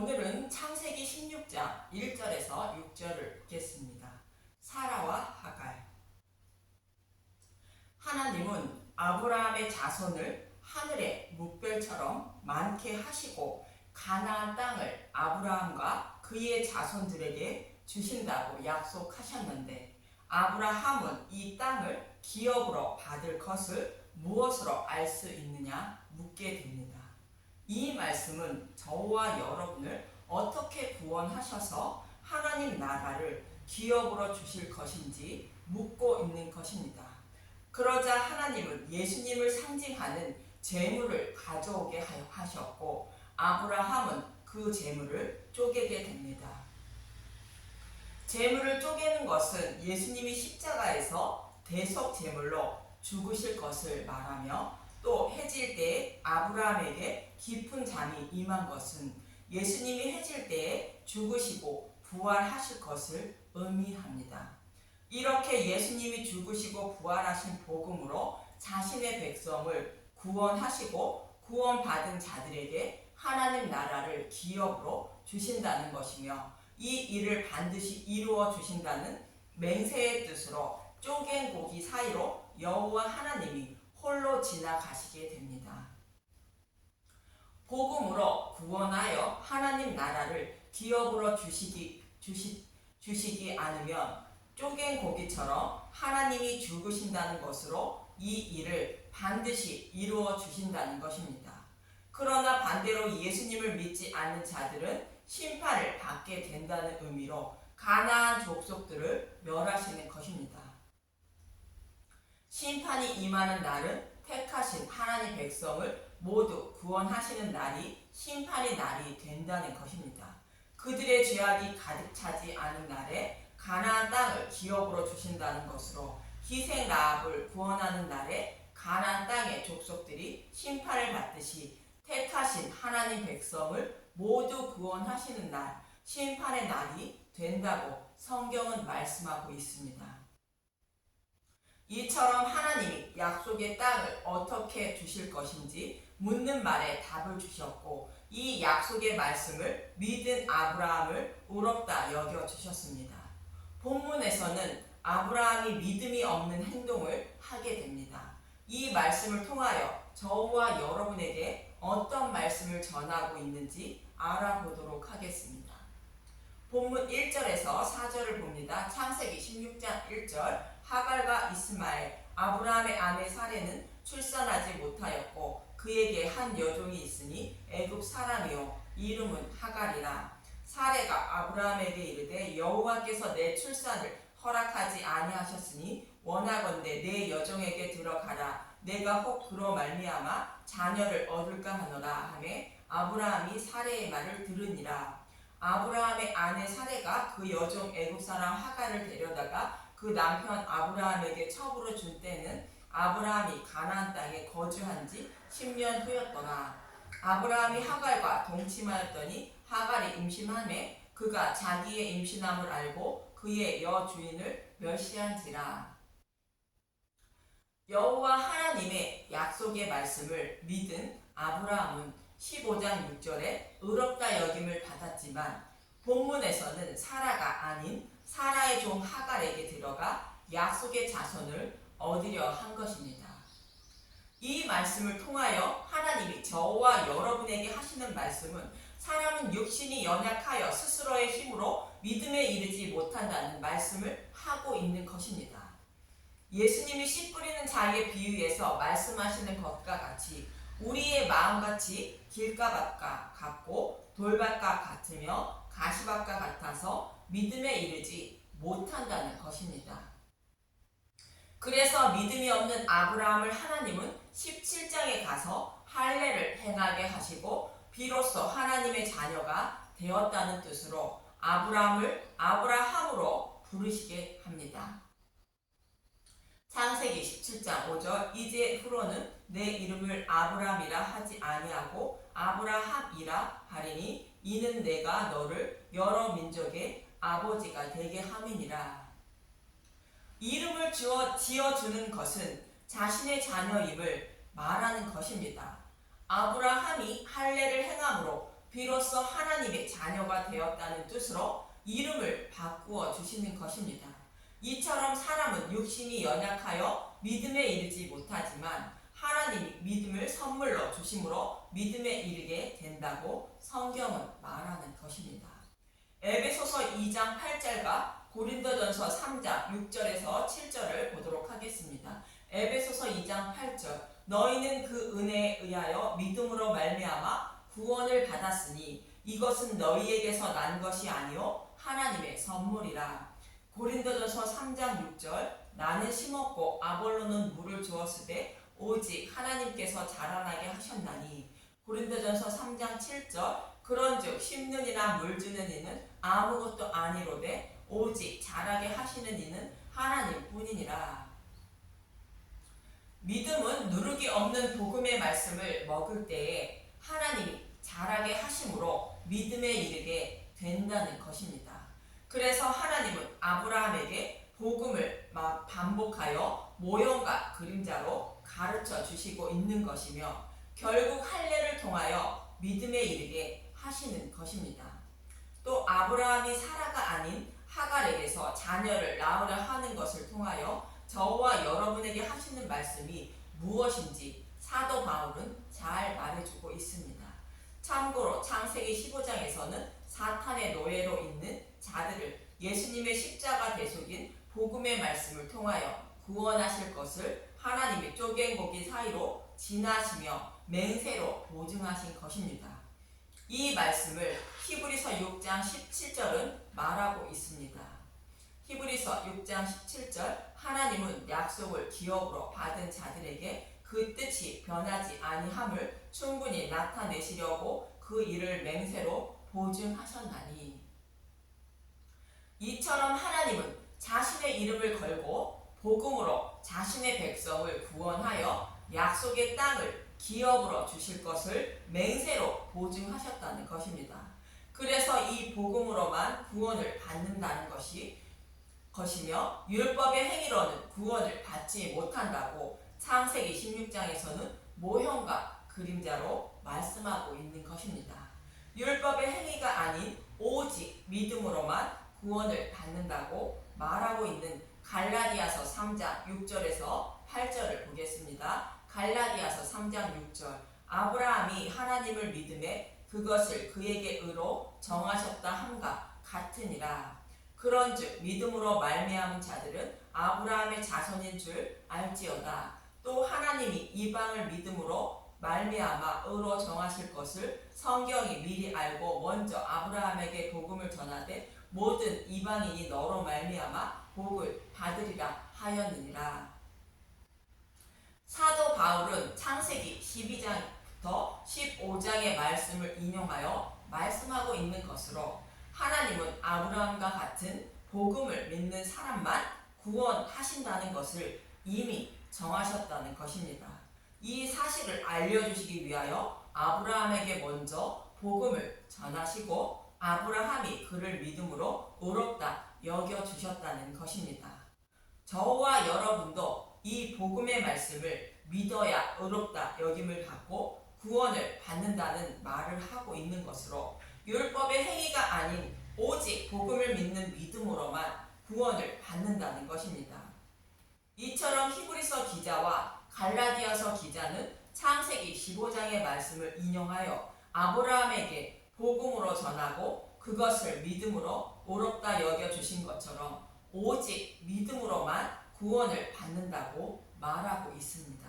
오늘은 창세기 16장 1절에서 6절을 읽겠습니다. 사라와 하갈. 하나님은 아브라함의 자손을 하늘의 뭇별처럼 많게 하시고 가나안 땅을 아브라함과 그의 자손들에게 주신다고 약속하셨는데, 아브라함은 이 땅을 기업으로 받을 것을 무엇으로 알 수 있느냐 묻게 됩니다. 이 말씀은 저와 여러분을 어떻게 구원하셔서 하나님 나라를 기업으로 주실 것인지 묻고 있는 것입니다. 그러자 하나님은 예수님을 상징하는 재물을 가져오게 하셨고, 아브라함은 그 재물을 쪼개게 됩니다. 재물을 쪼개는 것은 예수님이 십자가에서 대속 제물로 죽으실 것을 말하며, 또 해질 때에 아브라함에게 깊은 잠이 임한 것은 예수님이 해질 때에 죽으시고 부활하실 것을 의미합니다. 이렇게 예수님이 죽으시고 부활하신 복음으로 자신의 백성을 구원하시고 구원받은 자들에게 하나님 나라를 기업으로 주신다는 것이며, 이 일을 반드시 이루어 주신다는 맹세의 뜻으로 쪼갠 고기 사이로 여호와 하나님이 홀로 지나가시게 됩니다. 복음으로 구원하여 하나님 나라를 기업으로 주시지 않으면 쪼갠 고기처럼 하나님이 죽으신다는 것으로 이 일을 반드시 이루어 주신다는 것입니다. 그러나 반대로 예수님을 믿지 않는 자들은 심판을 받게 된다는 의미로 가나안 족속들을 멸하시는 것입니다. 심판이 임하는 날은 택하신 하나님 백성을 모두 구원하시는 날이 심판의 날이 된다는 것입니다. 그들의 죄악이 가득 차지 않은 날에 가나안 땅을 기업으로 주신다는 것으로, 희생 라합을 구원하는 날에 가나안 땅의 족속들이 심판을 받듯이 택하신 하나님 백성을 모두 구원하시는 날, 심판의 날이 된다고 성경은 말씀하고 있습니다. 이처럼 하나님이 약속의 땅을 어떻게 주실 것인지 묻는 말에 답을 주셨고, 이 약속의 말씀을 믿은 아브라함을 의롭다 여겨 주셨습니다. 본문에서는 아브라함이 믿음이 없는 행동을 하게 됩니다. 이 말씀을 통하여 저와 여러분에게 어떤 말씀을 전하고 있는지 알아보도록 하겠습니다. 본문 1절에서 4절을 봅니다. 창세기 16장 1절. 하갈과 이스마엘, 아브라함의 아내 사레는 출산하지 못하였고 그에게 한 여종이 있으니 애굽 사람이요 이름은 하갈이라. 사레가 아브라함에게 이르되 여호와께서 내 출산을 허락하지 아니하셨으니 원하건대 내 여종에게 들어가라. 내가 혹 그로 말미암아 자녀를 얻을까 하노라 하매 아브라함이 사레의 말을 들으니라. 아브라함의 아내 사레가 그 여종 애굽 사람 하갈을 데려다가 그 남편 아브라함에게 첩으로 준 때는 아브라함이 가나안 땅에 거주한 지 10년 후였더라. 아브라함이 하갈과 동침하였더니 하갈이 임신하매 그가 자기의 임신함을 알고 그의 여주인을 멸시한지라. 여호와 하나님의 약속의 말씀을 믿은 아브라함은 15장 6절에 의롭다 여김을 받았지만, 본문에서는 사라가 아닌 사라의 종 하갈에게 들어가 약속의 자손을 얻으려 한 것입니다. 이 말씀을 통하여 하나님이 저와 여러분에게 하시는 말씀은, 사람은 육신이 연약하여 스스로의 힘으로 믿음에 이르지 못한다는 말씀을 하고 있는 것입니다. 예수님이 씨 뿌리는 자의 비유에서 말씀하시는 것과 같이 우리의 마음같이 길가밭과 같고 돌밭과 같으며 가시밭과 같아서 믿음에 이르지 못한다는 것입니다. 그래서 믿음이 없는 아브라함을 하나님은 17장에 가서 할례를 행하게 하시고 비로소 하나님의 자녀가 되었다는 뜻으로 아브라함을 아브라함으로 부르시게 합니다. 창세기 17장 5절. 이제 후로는 내 이름을 아브람이라 하지 아니하고 아브라함이라 하리니 이는 내가 너를 여러 민족의 아버지가 되게 함이니라. 이름을 지어주는 것은 자신의 자녀임을 말하는 것입니다. 아브라함이 할례를 행함으로 비로소 하나님의 자녀가 되었다는 뜻으로 이름을 바꾸어 주시는 것입니다. 이처럼 사람은 육신이 연약하여 믿음에 이르지 못하지만 하나님이 믿음을 선물로 주심으로 믿음에 이르게 된다고 성경은 말하는 것입니다. 에베소서 2장 8절과 고린도전서 3장 6절에서 7절을 보도록 하겠습니다. 에베소서 2장 8절 너희는 그 은혜에 의하여 믿음으로 말미암아 구원을 받았으니 이것은 너희에게서 난 것이 아니요 하나님의 선물이라. 고린도전서 3장 6절 나는 심었고 아볼로는 물을 주었으되 오직 하나님께서 자라나게 하셨나니. 고린도전서 3장 7절 그런즉 심는 이나 물 주는 이는 아무것도 아니로되 오직 자라게 하시는 이는 하나님 뿐이니라. 믿음은 누르기 없는 복음의 말씀을 먹을 때에 하나님이 자라게 하심으로 믿음에 이르게 된다는 것입니다. 그래서 하나님은 아브라함에게 복음을 반복하여 모형과 그림자로 가르쳐 주시고 있는 것이며 결국 할례를 통하여 믿음에 이르게 하시는 것입니다. 또 아브라함이 사라가 아닌 하갈에게서 자녀를 낳으려 하는 것을 통하여 저와 여러분에게 하시는 말씀이 무엇인지 사도 바울은 잘 말해주고 있습니다. 참고로 창세기 15장에서는 사탄의 노예로 있는 자들을 예수님의 십자가 대속인 복음의 말씀을 통하여 구원하실 것을 하나님의 쪼갠 고기 사이로 지나시며 맹세로 보증하신 것입니다. 이 말씀을 히브리서 6장 17절은 말하고 있습니다. 히브리서 6장 17절 하나님은 약속을 기업으로 받은 자들에게 그 뜻이 변하지 아니함을 충분히 나타내시려고 그 일을 맹세로 보증하셨나니. 이처럼 하나님은 자신의 이름을 걸고 복음으로 자신의 백성을 구원하여 약속의 땅을 기업으로 주실 것을 맹세로 보증하셨다는 것입니다. 그래서 이 복음으로만 구원을 받는다는 것이며 율법의 행위로는 구원을 받지 못한다고 창세기 16장에서는 모형과 그림자로 말씀하고 있는 것입니다. 율법의 행위가 아닌 오직 믿음으로만 구원을 받는다고 말하고 있는 갈라디아서 3장 6절에서 8절을 보겠습니다. 갈라디아서 3장 6절 아브라함이 하나님을 믿음에 그것을 그에게 의로 정하셨다 함과 같으니라. 그런즉 믿음으로 말미암은 자들은 아브라함의 자손인 줄 알지어다. 또 하나님이 이방을 믿음으로 말미암아 의로 정하실 것을 성경이 미리 알고 먼저 아브라함에게 복음을 전하되 모든 이방인이 너로 말미암아 복을 받으리라 하였느니라. 사도 바울은 창세기 12장부터 15장의 말씀을 인용하여 말씀하고 있는 것으로 하나님은 아브라함과 같은 복음을 믿는 사람만 구원하신다는 것을 이미 정하셨다는 것입니다. 이 사실을 알려주시기 위하여 아브라함에게 먼저 복음을 전하시고 아브라함이 그를 믿음으로 의롭다 여겨주셨다는 것입니다. 저와 여러분도 이 복음의 말씀을 믿어야 의롭다 여김을 받고 구원을 받는다는 말을 하고 있는 것으로 율법의 행위가 아닌 오직 복음을 믿는 믿음으로만 구원을 받는다는 것입니다. 이처럼 히브리서 기자와 갈라디아서 기자는 창세기 15장의 말씀을 인용하여 아브라함에게 복음으로 전하고 그것을 믿음으로 의롭다 여겨주신 것처럼 오직 믿음으로만 구원을 받는다고 말하고 있습니다.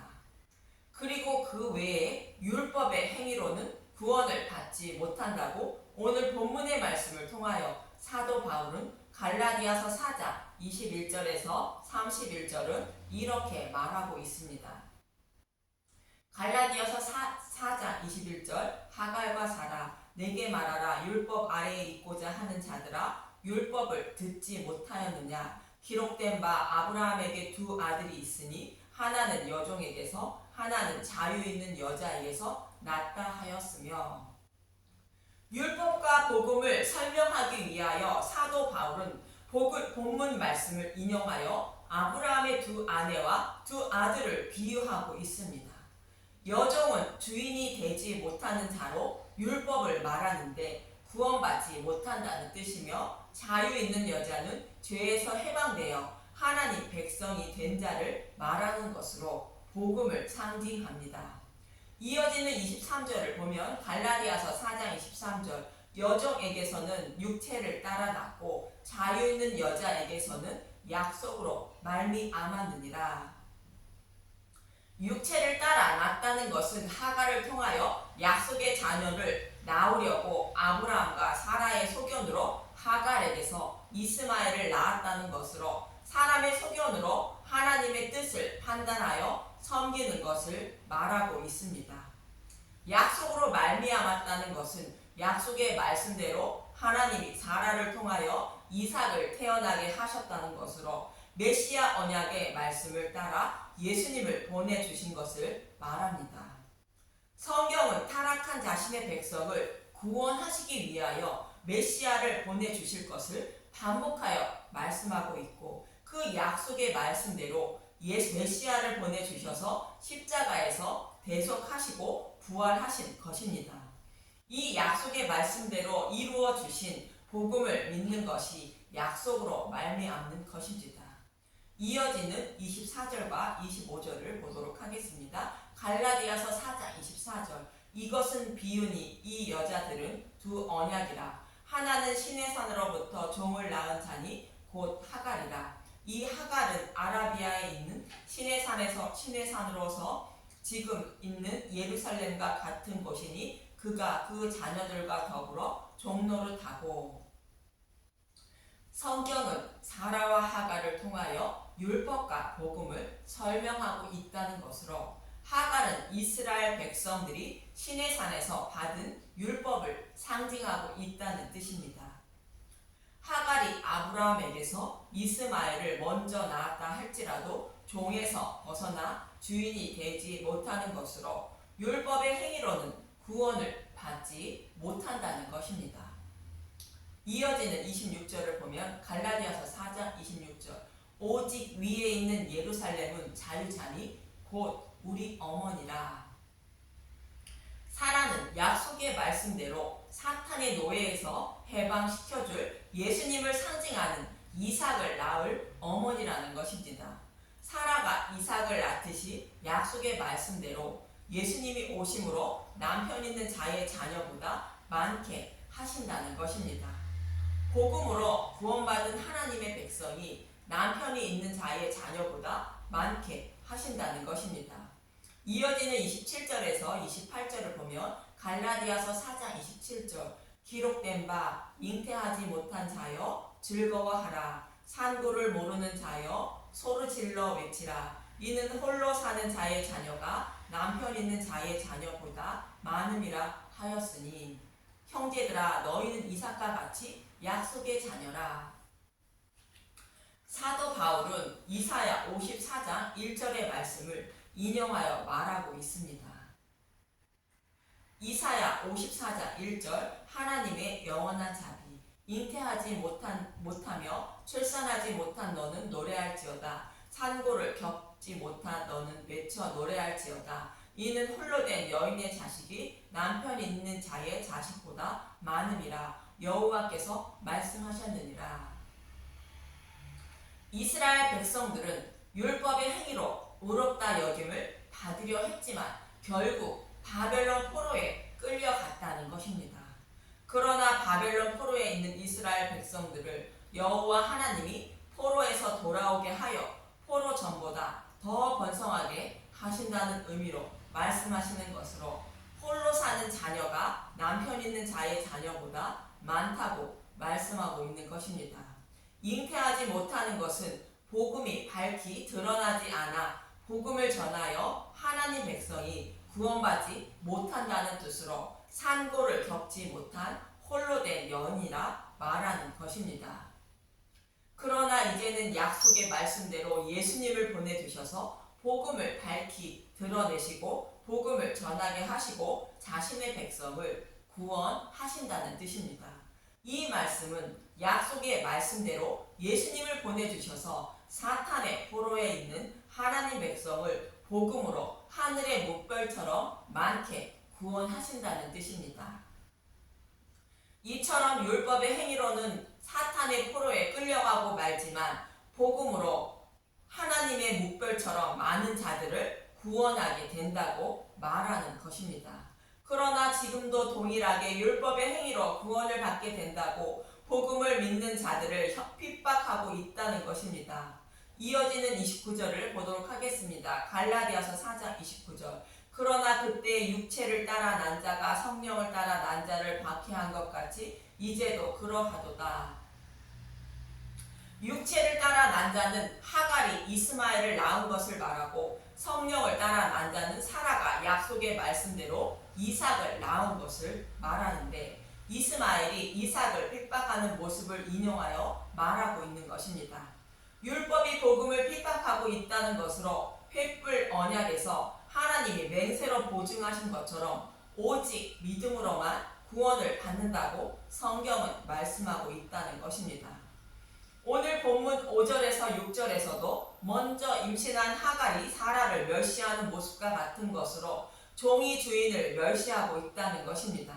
그리고 그 외에 율법의 행위로는 구원을 받지 못한다고 오늘 본문의 말씀을 통하여 사도 바울은 갈라디아서 4장 21절에서 31절은 이렇게 말하고 있습니다. 갈라디아서 4장 21절 하갈과 사라 내게 말하라 율법 아래에 있고자 하는 자들아 율법을 듣지 못하였느냐 기록된 바 아브라함에게 두 아들이 있으니 하나는 여종에게서 하나는 자유 있는 여자에게서 낳다 하였으며. 율법과 복음을 설명하기 위하여 사도 바울은 본문 말씀을 인용하여 아브라함의 두 아내와 두 아들을 비유하고 있습니다. 여종은 주인이 되지 못하는 자로 율법을 말하는데 구원받지 못한다는 뜻이며 자유 있는 여자는 죄에서 해방되어 하나님 백성이 된 자를 말하는 것으로 복음을 상징합니다. 이어지는 23절을 보면 갈라디아서 4장 23절 여종에게서는 육체를 따라 낳고 자유 있는 여자에게서는 약속으로 말미암았느니라. 육체를 따라 낳았다는 것은 하갈을 통하여 약속의 자녀를 낳으려고 아브라함과 사라의 소견으로 하갈에게서 이스마엘을 낳았다는 것으로 사람의 소견으로 하나님의 뜻을 판단하여 섬기는 것을 말하고 있습니다. 약속으로 말미암았다는 것은 약속의 말씀대로 하나님이 사라를 통하여 이삭을 태어나게 하셨다는 것으로 메시아 언약의 말씀을 따라 예수님을 보내주신 것을 말합니다. 성경은 타락한 자신의 백성을 구원하시기 위하여 메시아를 보내주실 것을 반복하여 말씀하고 있고 그 약속의 말씀대로 메시아를 보내주셔서 십자가에서 대속하시고 부활하신 것입니다. 이 약속의 말씀대로 이루어 주신 복음을 믿는 것이 약속으로 말미암는 것입니다. 이어지는 24절과 25절을 보도록 하겠습니다. 갈라디아서 4장 24절 이것은 비유니 이 여자들은 두 언약이라 하나는 신의 산으로부터 종을 낳은 자니 곧 하갈이라. 이 하갈은 아라비아에 있는 신의 산으로서 지금 있는 예루살렘과 같은 곳이니 그가 그 자녀들과 더불어 종노릇하고. 성경은 사라와 하갈을 통하여 율법과 복음을 설명하고 있다는 것으로 하갈은 이스라엘 백성들이 신의 산에서 받은 율법을 상징하고 있다는 뜻입니다. 하갈이 아브라함에게서 이스마엘을 먼저 낳았다 할지라도 종에서 벗어나 주인이 되지 못하는 것으로 율법의 행위로는 구원을 받지 못한다는 것입니다. 이어지는 26절을 보면 갈라디아서 4장 26절 오직 위에 있는 예루살렘은 자유자니 곧 우리 어머니라. 사라는 약속의 말씀대로 사탄의 노예에서 해방시켜줄 예수님을 상징하는 이삭을 낳을 어머니라는 것입니다. 사라가 이삭을 낳듯이 약속의 말씀대로 예수님이 오심으로 남편 있는 자의 자녀보다 많게 하신다는 것입니다. 복음으로 구원받은 하나님의 백성이 남편이 있는 자의 자녀보다 많게 하신다는 것입니다. 이어지는 27절에서 28절을 보면 갈라디아서 4장 27절 기록된 바 잉태하지 못한 자여 즐거워하라. 산고를 모르는 자여 소리질러 외치라. 이는 홀로 사는 자의 자녀가 남편 있는 자의 자녀보다 많음이라 하였으니 형제들아 너희는 이삭과 같이 약속의 자녀라. 사도 바울은 이사야 54장 1절의 말씀을 인용하여 말하고 있습니다. 이사야 54장 1절 하나님의 영원한 자비 잉태하지 못하며 출산하지 못한 너는 노래할지어다. 산고를 겪지 못한 너는 외쳐 노래할지어다. 이는 홀로 된 여인의 자식이 남편이 있는 자의 자식보다 많음이라 여호와께서 말씀하셨느니라. 이스라엘 백성들은 율법의 행위로 의롭다 여김을 받으려 했지만 결국 바벨론 포로에 끌려갔다는 것입니다. 그러나 바벨론 포로에 있는 이스라엘 백성들을 여호와 하나님이 포로에서 돌아오게 하여 포로 전보다 더 번성하게 하신다는 의미로 말씀하시는 것으로 홀로 사는 자녀가 남편 있는 자의 자녀보다 많다고 말씀하고 있는 것입니다. 잉태하지 못하는 것은 복음이 밝히 드러나지 않아 복음을 전하여 하나님 백성이 구원받지 못한다는 뜻으로 산고를 겪지 못한 홀로 된 여인이라 말하는 것입니다. 그러나 이제는 약속의 말씀대로 예수님을 보내주셔서 복음을 밝히 드러내시고 복음을 전하게 하시고 자신의 백성을 구원하신다는 뜻입니다. 이 말씀은 약속의 말씀대로 예수님을 보내주셔서 사탄의 포로에 있는 하나님 백성을 복음으로 하늘의 뭇별처럼 많게 구원하신다는 뜻입니다. 이처럼 율법의 행위로는 사탄의 포로에 끌려가고 말지만 복음으로 하나님의 묵별처럼 많은 자들을 구원하게 된다고 말하는 것입니다. 그러나 지금도 동일하게 율법의 행위로 구원을 받게 된다고 복음을 믿는 자들을 핍박하고 있다는 것입니다. 이어지는 29절을 보도록 하겠습니다. 갈라디아서 4장 29절. 그러나 그때 육체를 따라 난 자가 성령을 따라 난 자를 박해한 것 같이 이제도 그러하도다. 육체를 따라 난 자는 하갈이 이스마엘을 낳은 것을 말하고 성령을 따라 난 자는 사라가 약속의 말씀대로 이삭을 낳은 것을 말하는데 이스마엘이 이삭을 핍박하는 모습을 인용하여 말하고 있는 것입니다. 율법이 복음을 핍박하고 있다는 것으로 횃불 언약에서 하나님이 맹세로 보증하신 것처럼 오직 믿음으로만 구원을 받는다고 성경은 말씀하고 있다는 것입니다. 오늘 본문 5절에서 6절에서도 먼저 임신한 하갈이 사라를 멸시하는 모습과 같은 것으로 종이 주인을 멸시하고 있다는 것입니다.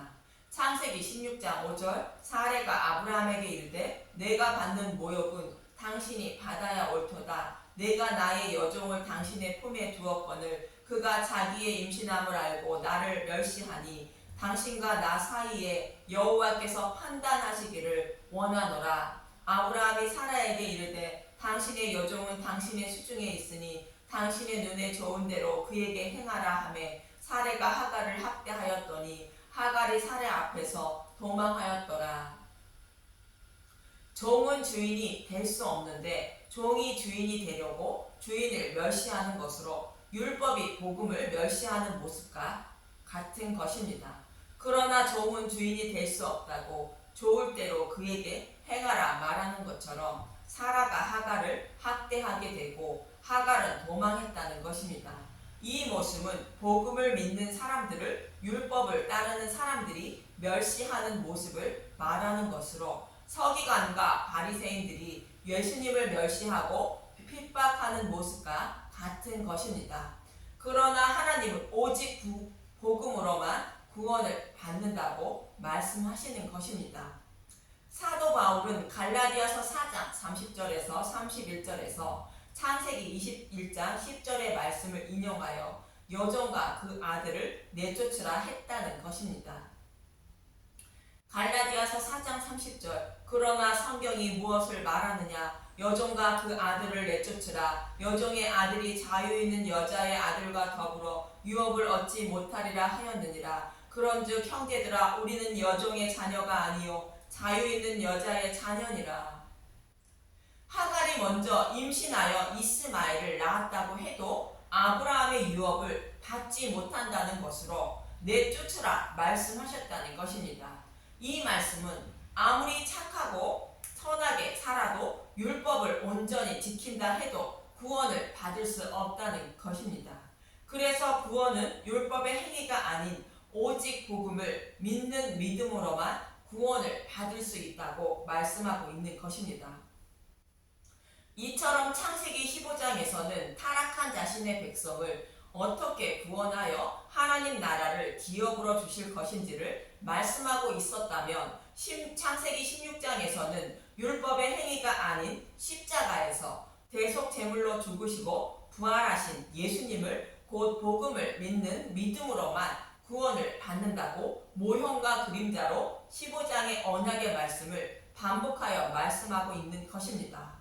창세기 16장 5절 사레가 아브라함에게 이르되 내가 받는 모욕은 당신이 받아야 옳도다. 내가 나의 여종을 당신의 품에 두었거늘 그가 자기의 임신함을 알고 나를 멸시하니 당신과 나 사이에 여호와께서 판단하시기를 원하노라. 아브라함이 사라에게 이르되 당신의 여종은 당신의 수중에 있으니 당신의 눈에 좋은 대로 그에게 행하라 하매 사레가 하갈을 학대하였더니 하갈이 사레 앞에서 도망하였더라. 종은 주인이 될 수 없는데 종이 주인이 되려고 주인을 멸시하는 것으로 율법이 복음을 멸시하는 모습과 같은 것입니다. 그러나 종은 주인이 될 수 없다고 좋을 대로 그에게 행하라 말하는 것처럼 사라가 하갈을 학대하게 되고 하갈은 도망했다는 것입니다. 이 모습은 복음을 믿는 사람들을 율법을 따르는 사람들이 멸시하는 모습을 말하는 것으로 서기관과 바리새인들이 예수님을 멸시하고 핍박하는 모습과 같은 것입니다. 그러나 하나님은 오직 복음으로만 구원을 받는다고 말씀하시는 것입니다. 사도 바울은 갈라디아서 4장 30절에서 31절에서 창세기 21장 10절의 말씀을 인용하여 여종과 그 아들을 내쫓으라 했다는 것입니다. 갈라디아서 4장 30절 그러나 성경이 무엇을 말하느냐 여종과 그 아들을 내쫓으라. 여종의 아들이 자유 있는 여자의 아들과 더불어 유업을 얻지 못하리라 하였느니라. 그런즉 형제들아 우리는 여종의 자녀가 아니요 자유 있는 여자의 자녀니라. 하갈이 먼저 임신하여 이스마엘을 낳았다고 해도 아브라함의 유업을 받지 못한다는 것으로 내쫓으라 말씀하셨다는 것입니다. 이 말씀은 아무리 착하고 선하게 살아도 율법을 온전히 지킨다 해도 구원을 받을 수 없다는 것입니다. 그래서 구원은 율법의 행위가 아닌 오직 복음을 믿는 믿음으로만 구원을 받을 수 있다고 말씀하고 있는 것입니다. 이처럼 창세기 15장에서는 타락한 자신의 백성을 어떻게 구원하여 하나님 나라를 기업으로 주실 것인지를 말씀하고 있었다면 창세기 16장에서는 율법의 행위가 아닌 십자가에서 대속 제물로 죽으시고 부활하신 예수님을 곧 복음을 믿는 믿음으로만 구원을 받는다고 모형과 그림자로 15장의 언약의 말씀을 반복하여 말씀하고 있는 것입니다.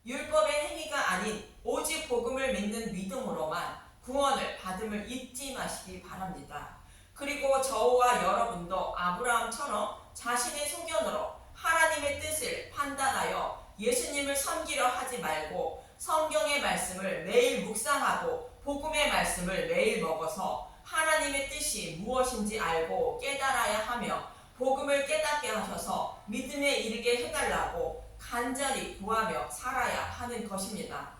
율법의 행위가 아닌 오직 복음을 믿는 믿음으로만 구원을 받음을 잊지 마시기 바랍니다. 그리고 저와 여러분도 아브라함처럼 자신의 소견으로 하나님의 뜻을 판단하여 예수님을 섬기려 하지 말고 성경의 말씀을 매일 묵상하고 복음의 말씀을 매일 먹어서 하나님의 뜻이 무엇인지 알고 깨달아야 하며 복음을 깨닫게 하셔서 믿음에 이르게 해달라고 간절히 구하며 살아야 하는 것입니다.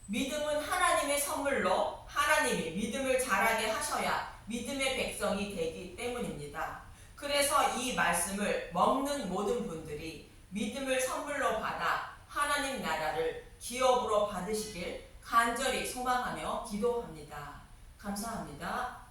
믿음은 하나님의 선물로 하나님이 믿음을 자라게 하셔야 믿음의 백성이 되기 때문입니다. 그래서 이 말씀을 먹는 모든 분들이 믿음을 선물로 받아 하나님 나라를 기업으로 받으시길 간절히 소망하며 기도합니다. 감사합니다.